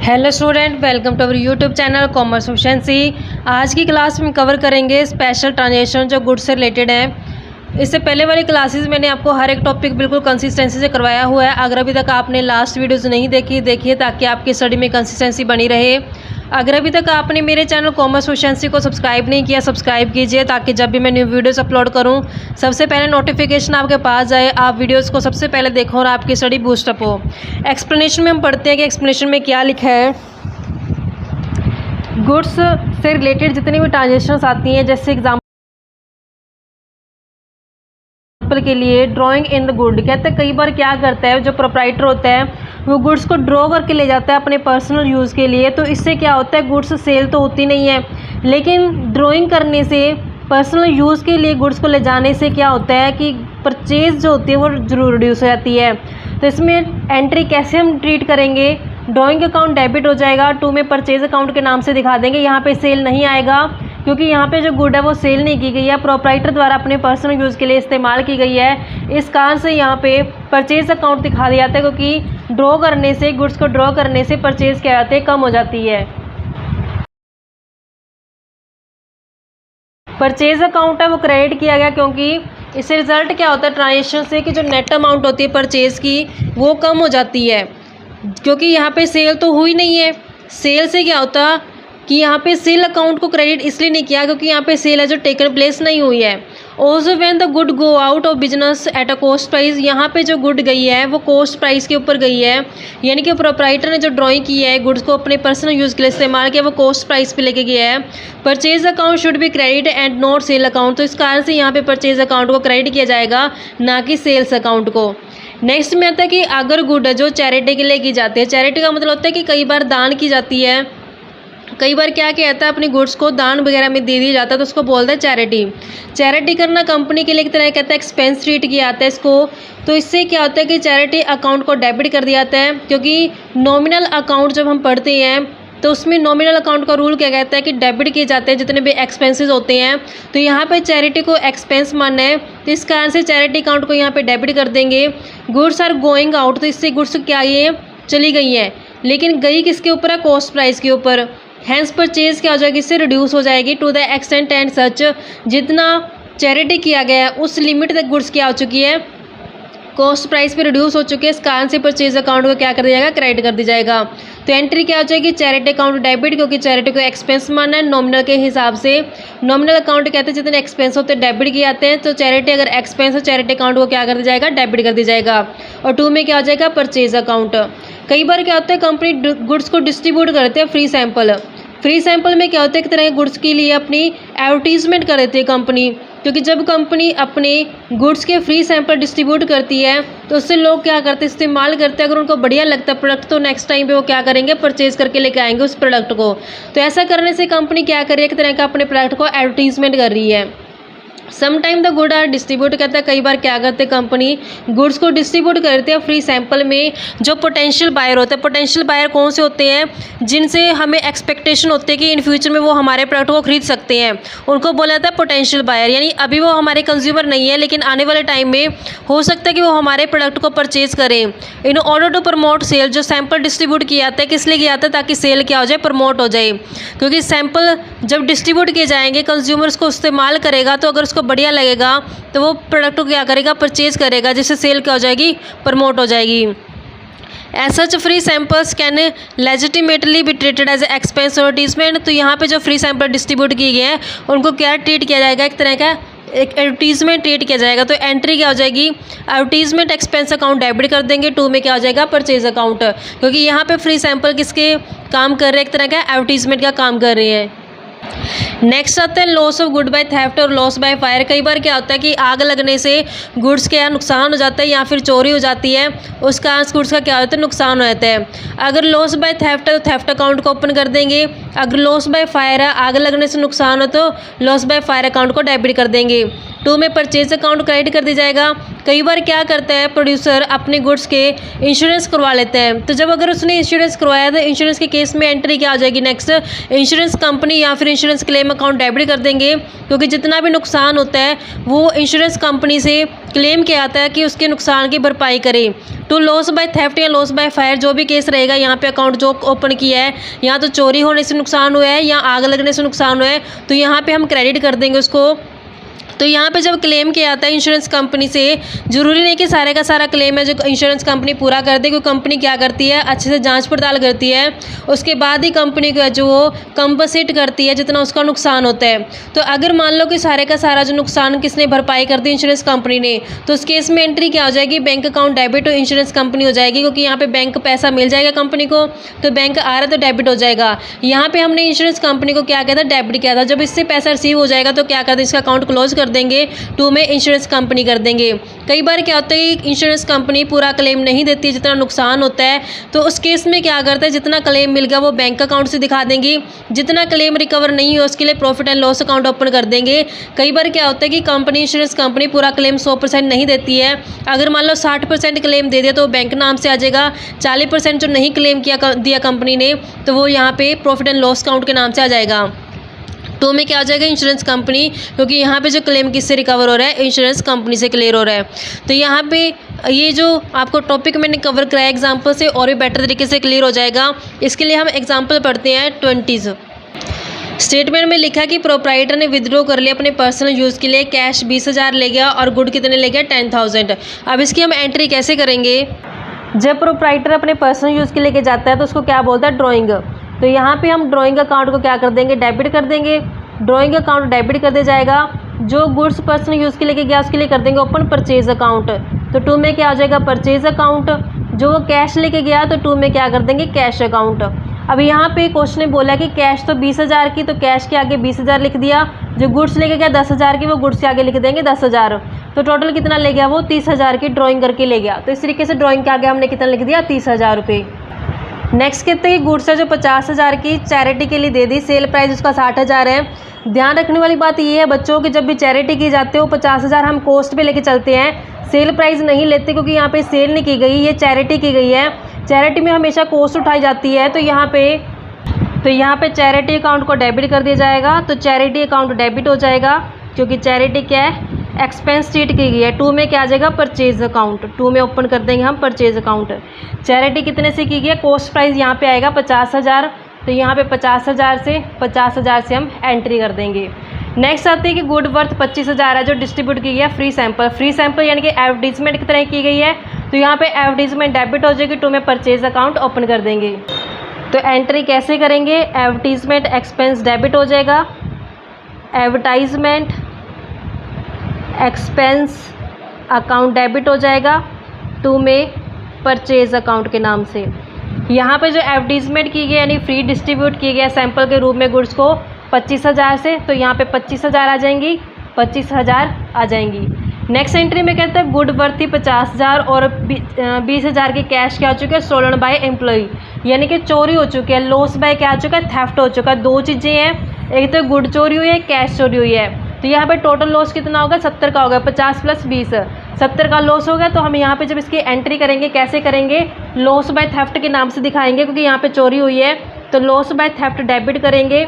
Hello student, welcome to our YouTube channel commerce efficiency. आज की class में cover करेंगे स्पेशल ट्रांजेक्शन जो गुड्स से रिलेटेड है। इससे पहले वाली क्लासेस मैंने आपको हर एक टॉपिक बिल्कुल कंसिस्टेंसी से करवाया हुआ है। अगर अभी तक आपने लास्ट वीडियोस नहीं देखिए ताकि आपकी स्टडी में कंसिस्टेंसी बनी रहे। अगर अभी तक आपने मेरे चैनल कॉमर्स एफिशिएंसी को सब्सक्राइब नहीं किया, सब्सक्राइब कीजिए ताकि जब भी मैं न्यू वीडियोस अपलोड करूं सबसे पहले नोटिफिकेशन आपके पास जाए, आप वीडियोस को सबसे पहले देखो और आपकी स्टडी बूस्टअप हो। एक्सप्लेनेशन में हम पढ़ते हैं कि एक्सप्लेनेशन में क्या लिखा है। गुड्स से रिलेटेड जितनी भी ट्रांजेक्शन्स आती हैं, जैसे एग्जाम्पल के लिए ड्राइंग इन द गुड, कहते हैं कई बार क्या करता है जो प्रोप्राइटर होता है वो गुड्स को ड्रॉ करके ले जाता है अपने पर्सनल यूज़ के लिए। तो इससे क्या होता है, गुड्स सेल तो होती नहीं है, लेकिन ड्राइंग करने से पर्सनल यूज़ के लिए गुड्स को ले जाने से क्या होता है कि परचेज जो होती है वो जरूर रिड्यूस हो जाती है। तो इसमें एंट्री कैसे हम ट्रीट करेंगे, ड्राइंग अकाउंट डेबिट हो जाएगा, टू में परचेज अकाउंट के नाम से दिखा देंगे। यहाँ पे सेल नहीं आएगा क्योंकि यहाँ पे जो गुड है वो सेल नहीं की गई है, प्रोप्राइटर द्वारा अपने पर्सनल यूज़ के लिए इस्तेमाल की गई है। इस कारण से यहाँ पे परचेज अकाउंट दिखा दिया जाता है, क्योंकि ड्रॉ करने से, गुड्स को ड्रॉ करने से परचेज क्या आते हैं, कम हो जाती है। परचेज अकाउंट है वो क्रेडिट किया गया क्योंकि इससे रिजल्ट क्या होता है ट्रांजेक्शन से कि जो नेट अमाउंट होती है परचेज की वो कम हो जाती है, क्योंकि यहाँ पे सेल तो हुई नहीं है। सेल से क्या होता कि यहाँ पे सेल अकाउंट को क्रेडिट इसलिए नहीं किया क्योंकि यहाँ पे सेल है जो टेकन प्लेस नहीं हुई है। Also when the good go out of business at a cost price, यहाँ पे जो गुड गई है वो कॉस्ट प्राइस के ऊपर गई है, यानी कि प्रोप्राइटर ने जो ड्राइंग की है गुड्स को अपने पर्सनल यूज़ के लिए इस्तेमाल किया वो कॉस्ट प्राइस पे लेके गया है। Purchase account should be credit and not sale account, तो इस कारण से यहाँ पे परचेज अकाउंट को क्रेडिट किया जाएगा, ना कि सेल्स अकाउंट को। नेक्स्ट में आता है कि अगर गुड है जो चैरिटी के लिए की जाती है, चैरिटी का मतलब होता है कि कई बार दान की जाती है, कई बार क्या कहता है अपनी गुड्स को दान वगैरह में दे दिया जाता है, तो उसको बोलता है चैरिटी। चैरिटी करना कंपनी के लिए एक तरह कहता है एक्सपेंस ट्रीट किया जाता है इसको। तो इससे क्या होता है कि चैरिटी अकाउंट को डेबिट कर दिया जाता है, क्योंकि नॉमिनल अकाउंट जब हम पढ़ते हैं तो उसमें नॉमिनल अकाउंट का रूल क्या कहता है कि डेबिट किए जाते हैं जितने भी एक्सपेंसेस होते हैं। तो यहाँ पे चैरिटी को एक्सपेंस मानना है, तो इस कारण से चैरिटी अकाउंट को यहाँ पे डेबिट कर देंगे। गुड्स आर गोइंग आउट, तो इससे गुड्स क्या ये चली गई हैं, लेकिन गई किसके ऊपर है, कॉस्ट प्राइस के ऊपर। हैंस परचेज क्या हो जाएगी, इससे रिड्यूस हो जाएगी to the extent and such, जितना चैरिटी किया गया है उस लिमिट तक गुड्स क्या हो चुकी है, कॉस्ट प्राइस पे रिड्यूस हो चुकी है। इस कारण से परचेज अकाउंट को क्या कर दिया जाएगा, क्रेडिट कर दी जाएगा। तो एंट्री क्या हो जाएगी, चैरिटी अकाउंट डेबिट, क्योंकि चैरिटी को एक्सपेंस मानना है नॉमिनल के हिसाब से। नॉमिनल अकाउंट कहते हैं जितने एक्सपेंस होते हैं डेबिट किए जाते हैं, तो चैरिटी अगर एक्सपेंस हो चैरिटी अकाउंट को क्या कर दिया जाएगा, डेबिट कर दी जाएगा। और टू में क्या हो जाएगा, परचेज अकाउंट। कई बार क्या होता है कंपनी गुड्स को डिस्ट्रीब्यूट करते हैं फ्री सैंपल। फ्री सैंपल में क्या होता है एक तरह के गुड्स के लिए अपनी एडवर्टीजमेंट कर देती है कंपनी, क्योंकि जब कंपनी अपने गुड्स के फ्री सैंपल डिस्ट्रीब्यूट करती है तो उससे लोग क्या करते हैं, इस्तेमाल करते हैं। अगर उनको बढ़िया लगता है प्रोडक्ट तो नेक्स्ट टाइम पे वो क्या करेंगे, परचेज करके लेके आएंगे उस प्रोडक्ट को। तो ऐसा करने से कंपनी क्या कर रही है, एक तरह का अपने प्रोडक्ट को एडवर्टीजमेंट कर रही है। Sometime the good are distribute, कहता है कई बार क्या करते हैं कंपनी गुड्स को डिस्ट्रीब्यूट करते हैं फ्री सैंपल में। जो पोटेंशियल बायर होते हैं, पोटेंशियल बायर कौन से होते हैं, जिनसे हमें एक्सपेक्टेशन होती है कि इन फ्यूचर में वो हमारे प्रोडक्ट को खरीद सकते हैं, उनको बोला जाता है पोटेंशियल बायर। यानी अभी वो हमारे कंज्यूमर नहीं है, लेकिन आने वाले टाइम में हो सकता है कि वो हमारे प्रोडक्ट को परचेज करें। In order to promote sale, जो सैंपल डिस्ट्रीब्यूट किया जाता है किस लिए किया जाता है, ताकि सेल क्या हो जाए, प्रमोट हो जाए। क्योंकि सैंपल जब डिस्ट्रीब्यूट किए जाएंगे कंज्यूमर्स को इस्तेमाल करेगा, तो अगर उसको बढ़िया लगेगा तो वो प्रोडक्ट को क्या करेगा, परचेज करेगा, जिससे सेल क्या हो जाएगी, प्रमोट हो जाएगी। As such free samples can legitimately be treated as expense advertisement. तो यहाँ पे जो फ्री सैंपल डिस्ट्रीब्यूट किए गए हैं उनको क्या ट्रीट किया जाएगा, एक तरह का एक एडवर्टीजमेंट ट्रीट किया जाएगा। तो एंट्री क्या हो जाएगी, एडवर्टीजमेंट एक्सपेंस अकाउंट डेबिट कर देंगे, टू में क्या हो जाएगा, परचेज अकाउंट, क्योंकि यहाँ पे फ्री सैंपल किसके काम कर रहे हैं, एक तरह का एडवर्टीजमेंट का काम कर रहे हैं। नेक्स्ट आता है loss of good by theft और लॉस बाय फायर। कई बार क्या होता है कि आग लगने से गुड्स का नुकसान हो जाता है या फिर चोरी हो जाती है, उस कारण गुड्स का क्या होता है, नुकसान हो जाता है। अगर लॉस बाय थेफ्ट है तो थेफ्ट अकाउंट को ओपन कर देंगे। अगर लॉस बाय फायर है, आग लगने से नुकसान हो, तो लॉस बाय फायर अकाउंट को डेबिट कर देंगे। टू में परचेज अकाउंट क्रेडिट कर दी जाएगा। कई बार क्या करता है प्रोड्यूसर अपने गुड्स के इंश्योरेंस करवा लेते हैं, तो जब अगर उसने इंश्योरेंस करवाया तो इंश्योरेंस के केस में एंट्री क्या आ जाएगी, नेक्स्ट इंश्योरेंस कंपनी या फिर इंश्योरेंस क्लेम अकाउंट डेबिट कर देंगे, क्योंकि जितना भी नुकसान होता है वो इंश्योरेंस कंपनी से क्लेम किया जाता है कि उसके नुकसान की भरपाई करे। तो लॉस बाय थेफ्ट या लॉस बाय फायर जो भी केस रहेगा, यहाँ पे अकाउंट जो ओपन किया है, यहाँ तो चोरी होने से नुकसान हुआ है या आग लगने से नुकसान हुआ है, तो यहाँ पे हम क्रेडिट कर देंगे उसको। तो यहाँ पे जब क्लेम किया जाता है इंश्योरेंस कंपनी से, ज़रूरी नहीं कि सारे का सारा क्लेम है जो इंश्योरेंस कंपनी पूरा कर दे, क्योंकि कंपनी क्या करती है, अच्छे से जांच पड़ताल करती है, उसके बाद ही कंपनी को जो वो कंपनसेट करती है जितना उसका नुकसान होता है। तो अगर मान लो कि सारे का सारा जो नुकसान किसने भरपाई कर दी, इंश्योरेंस कंपनी ने, तो उस केस में एंट्री क्या हो जाएगी, बैंक अकाउंट डेबिट और इंश्योरेंस कंपनी हो जाएगी, क्योंकि यहाँ पे बैंक पैसा मिल जाएगा कंपनी को, तो बैंक आ रहा है तो डेबिट हो जाएगा। यहाँ पे हमने इंश्योरेंस कंपनी को क्या किया था, डेबिट किया था। जब इससे पैसा रिसीव हो जाएगा तो क्या कर दें, इसका अकाउंट क्लोज कर देंगे, टू में इंश्योरेंस कंपनी कर देंगे। कई बार क्या होता है कि इंश्योरेंस कंपनी पूरा क्लेम नहीं देती है जितना नुकसान होता है, तो उस केस में क्या करते हैं, जितना क्लेम मिल गया वो बैंक अकाउंट से दिखा देंगी, जितना क्लेम रिकवर नहीं हो उसके लिए profit and loss account open कर देंगे। कई बार क्या होता है कि कंपनी इंश्योरेंस कंपनी पूरा क्लेम 100% नहीं देती है, अगर मान लो 60% क्लेम दे दिया तो बैंक नाम से आ जाएगा, 40% जो नहीं क्लेम दिया कंपनी ने तो वो यहाँ पे प्रॉफिट एंड लॉस अकाउंट के नाम से आ जाएगा। तो में क्या आ जाएगा, इंश्योरेंस कंपनी, क्योंकि यहाँ पे जो क्लेम किससे रिकवर हो रहा है, इंश्योरेंस कंपनी से क्लियर हो रहा है। तो यहाँ पे ये जो आपको टॉपिक मैंने कवर कराया एग्जांपल से और भी बेटर तरीके से क्लियर हो जाएगा। इसके लिए हम एग्जांपल पढ़ते हैं 20s। स्टेटमेंट में लिखा कि प्रोप्राइटर ने विड्रॉ कर लिया अपने पर्सनल यूज़ के लिए, कैश 20,000 ले गया और गुड कितने ले गया, 10,000। अब इसकी हम एंट्री कैसे करेंगे, जब प्रोप्राइटर अपने पर्सनल यूज़ के लेके जाता है तो उसको क्या बोलता है, ड्राइंग। तो यहाँ पे हम ड्राइंग अकाउंट को क्या कर देंगे, डेबिट कर देंगे। ड्राइंग अकाउंट डेबिट कर दिया जाएगा। जो गुड्स पर्सनल यूज़ के लेके गया उसके लिए कर देंगे ओपन परचेज अकाउंट। तो 2 में क्या आ जाएगा, परचेज अकाउंट। जो वो कैश लेके गया तो 2 में क्या कर देंगे, कैश अकाउंट। अब यहाँ पे क्वेश्चन ने बोला कि कैश तो 20,000 की, तो कैश के आगे 20,000 लिख दिया। जो गुड्स लेके गया 10,000 की, वो गुड्स के आगे लिख देंगे 10,000। तो टोटल कितना ले गया, वो 30,000 की ड्राइंग करके ले गया। तो इस तरीके से ड्राइंग के आगे हमने कितना लिख दिया, 30,000 रुपये। नेक्स्ट कहते हैं गुड्स है जो 50,000 की चैरिटी के लिए दे दी, सेल प्राइस उसका 60,000 है। ध्यान रखने वाली बात ये है बच्चों कि जब भी चैरिटी की जाते हो 50,000 हम कॉस्ट पे लेके चलते हैं, सेल प्राइस नहीं लेते, क्योंकि यहाँ पे सेल नहीं की गई, ये चैरिटी की गई है। चैरिटी में हमेशा कॉस्ट उठाई जाती है। तो यहाँ पे चैरिटी अकाउंट को डेबिट कर दिया जाएगा। तो चैरिटी अकाउंट डेबिट हो जाएगा, क्योंकि चैरिटी क्या है, एक्सपेंस शीट की गई है। 2 में क्या आ जाएगा, परचेज अकाउंट। 2 में ओपन कर देंगे हम परचेज अकाउंट। चैरिटी कितने से की गई है, कॉस्ट प्राइस यहाँ पे आएगा 50,000। तो यहाँ पे 50,000 से हम एंट्री कर देंगे। नेक्स्ट आते हैं कि गुड वर्थ 25,000 है जो डिस्ट्रीब्यूट की गई है फ्री सैंपल यानी कि एडवर्टीजमेंट की तरह की गई है। तो यहाँ पे एडवर्टीजमेंट डेबिट हो जाएगी। 2 में परचेज अकाउंट ओपन कर देंगे। तो एंट्री कैसे करेंगे, एडवर्टीजमेंट एक्सपेंस डेबिट हो जाएगा, एडवर्टाइजमेंट एक्सपेंस अकाउंट डेबिट हो जाएगा 2 में परचेज अकाउंट के नाम से। यहाँ पे जो एडवर्टीजमेंट की गई यानी फ्री डिस्ट्रीब्यूट की गया सैंपल के रूप में गुड्स को 25,000 से, तो यहाँ पे 25,000 आ जाएंगी, 25,000 आ जाएंगी। नेक्स्ट एंट्री में कहते हैं गुड वर्थ थी 50,000 और 20,000 की कैश क्या हो चुकी है, स्टोलन बाय एम्प्लॉई, यानी कि चोरी हो चुकी है। लॉस बाय क्या हो चुका है, थेफ्ट हो चुका है। 2 चीज़ें हैं, एक तो गुड चोरी हुई है, कैश चोरी हुई है। तो यहाँ पे टोटल लॉस कितना होगा, 70 का होगा, 50 + 20 70 का लॉस होगा। तो हम यहाँ पे जब इसकी एंट्री करेंगे कैसे करेंगे, लॉस बाय थेफ्ट के नाम से दिखाएंगे, क्योंकि यहाँ पे चोरी हुई है। तो लॉस बाय थेफ्ट डेबिट करेंगे।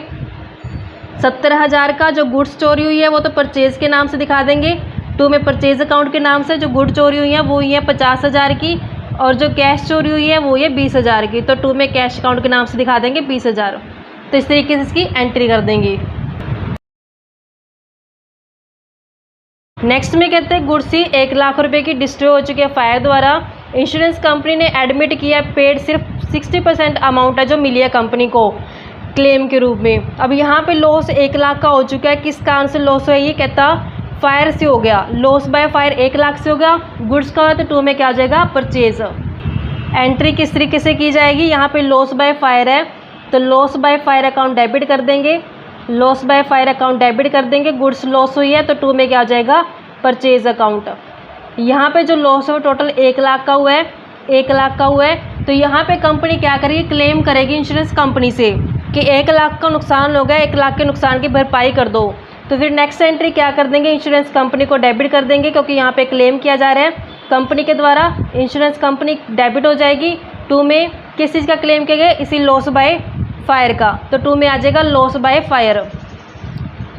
70,000 का जो गुड्स चोरी हुई है वो तो परचेज के नाम से दिखा देंगे। 2 में परचेज अकाउंट के नाम से जो गुड चोरी हुई है वो हुई है 50,000 की, और जो कैश चोरी हुई है वो ये 20,000 की। तो 2 में कैश अकाउंट के नाम से दिखा देंगे 20,000। तो इस तरीके से इसकी एंट्री कर देंगे। नेक्स्ट में कहते हैं गुड्स ही 1 लाख रुपए की डिस्ट्रॉय हो चुकी है फायर द्वारा। इंश्योरेंस कंपनी ने एडमिट किया पेड सिर्फ 60% अमाउंट है जो मिली है कंपनी को क्लेम के रूप में। अब यहाँ पे लॉस 1 लाख का हो चुका है। किस कारण से लॉस है, ये कहता फायर से हो गया। लॉस बाय फायर 1 लाख से हो गया। गुड्स का है तो 2 में क्या आ जाएगा, परचेज। एंट्री किस तरीके से की जाएगी, यहाँ पे लॉस बाय फायर है तो loss by fire account debit कर देंगे। Loss by fire account debit कर देंगे। गुड्स लॉस हुई है तो 2 में क्या आ जाएगा, परचेज अकाउंट। यहाँ पे जो लॉस है वो टोटल 1 लाख का हुआ है, 1 लाख का हुआ है। तो यहाँ पे कंपनी क्या करेगी, क्लेम करेगी इंश्योरेंस कंपनी से कि 1 लाख का नुकसान हो गया, 1 लाख के नुकसान की भरपाई कर दो। तो फिर नेक्स्ट एंट्री क्या कर देंगे, इंश्योरेंस कंपनी को डेबिट कर देंगे, क्योंकि यहाँ पे क्लेम किया जा रहा है कंपनी के द्वारा। इंश्योरेंस कंपनी डेबिट हो जाएगी। 2 में किस चीज़ का क्लेम किया गया, इसी लॉस बाय फायर का। तो 2 में आ जाएगा लॉस बाय फायर।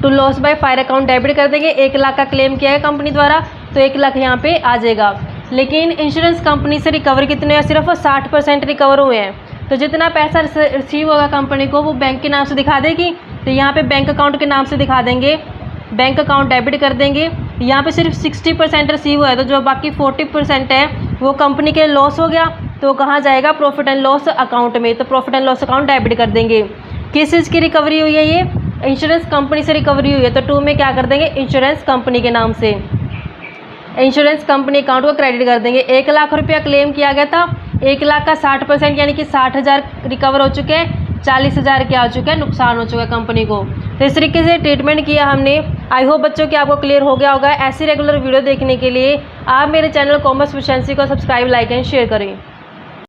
तो loss by fire account debit कर देंगे। 1 लाख का क्लेम किया है कंपनी द्वारा तो 1 लाख यहाँ पे आ जाएगा। लेकिन इंश्योरेंस कंपनी से रिकवर कितने हैं, सिर्फ 60% रिकवर हुए हैं। तो जितना पैसा रिसीव होगा कंपनी को वो बैंक के नाम से दिखा देगी। तो यहाँ पे बैंक अकाउंट के नाम से दिखा देंगे, बैंक अकाउंट डेबिट कर देंगे। यहाँ पे सिर्फ 60% रिसीव हुआ है, तो जो बाकी 40% है वो कंपनी के लॉस हो गया, तो कहाँ जाएगा, प्रॉफिट एंड लॉस अकाउंट में। तो profit and loss account debit कर देंगे। किस चीज़ की रिकवरी हुई है, ये इंश्योरेंस कंपनी से रिकवरी हुई है, तो 2 में क्या कर देंगे, इंश्योरेंस कंपनी के नाम से इंश्योरेंस कंपनी अकाउंट को क्रेडिट कर देंगे। 1 लाख रुपया क्लेम किया गया था, 1 लाख का 60% यानी कि 60,000 रिकवर हो चुके हैं, 40,000 क्या हो चुका है, नुकसान हो चुका है कंपनी को। तो इस तरीके से ट्रीटमेंट किया हमने। आई होप बच्चों कि आपको क्लियर हो गया होगा। ऐसी रेगुलर वीडियो देखने के लिए आप मेरे चैनल कॉमर्स प्रोficiency को सब्सक्राइब, लाइक एंड शेयर करें।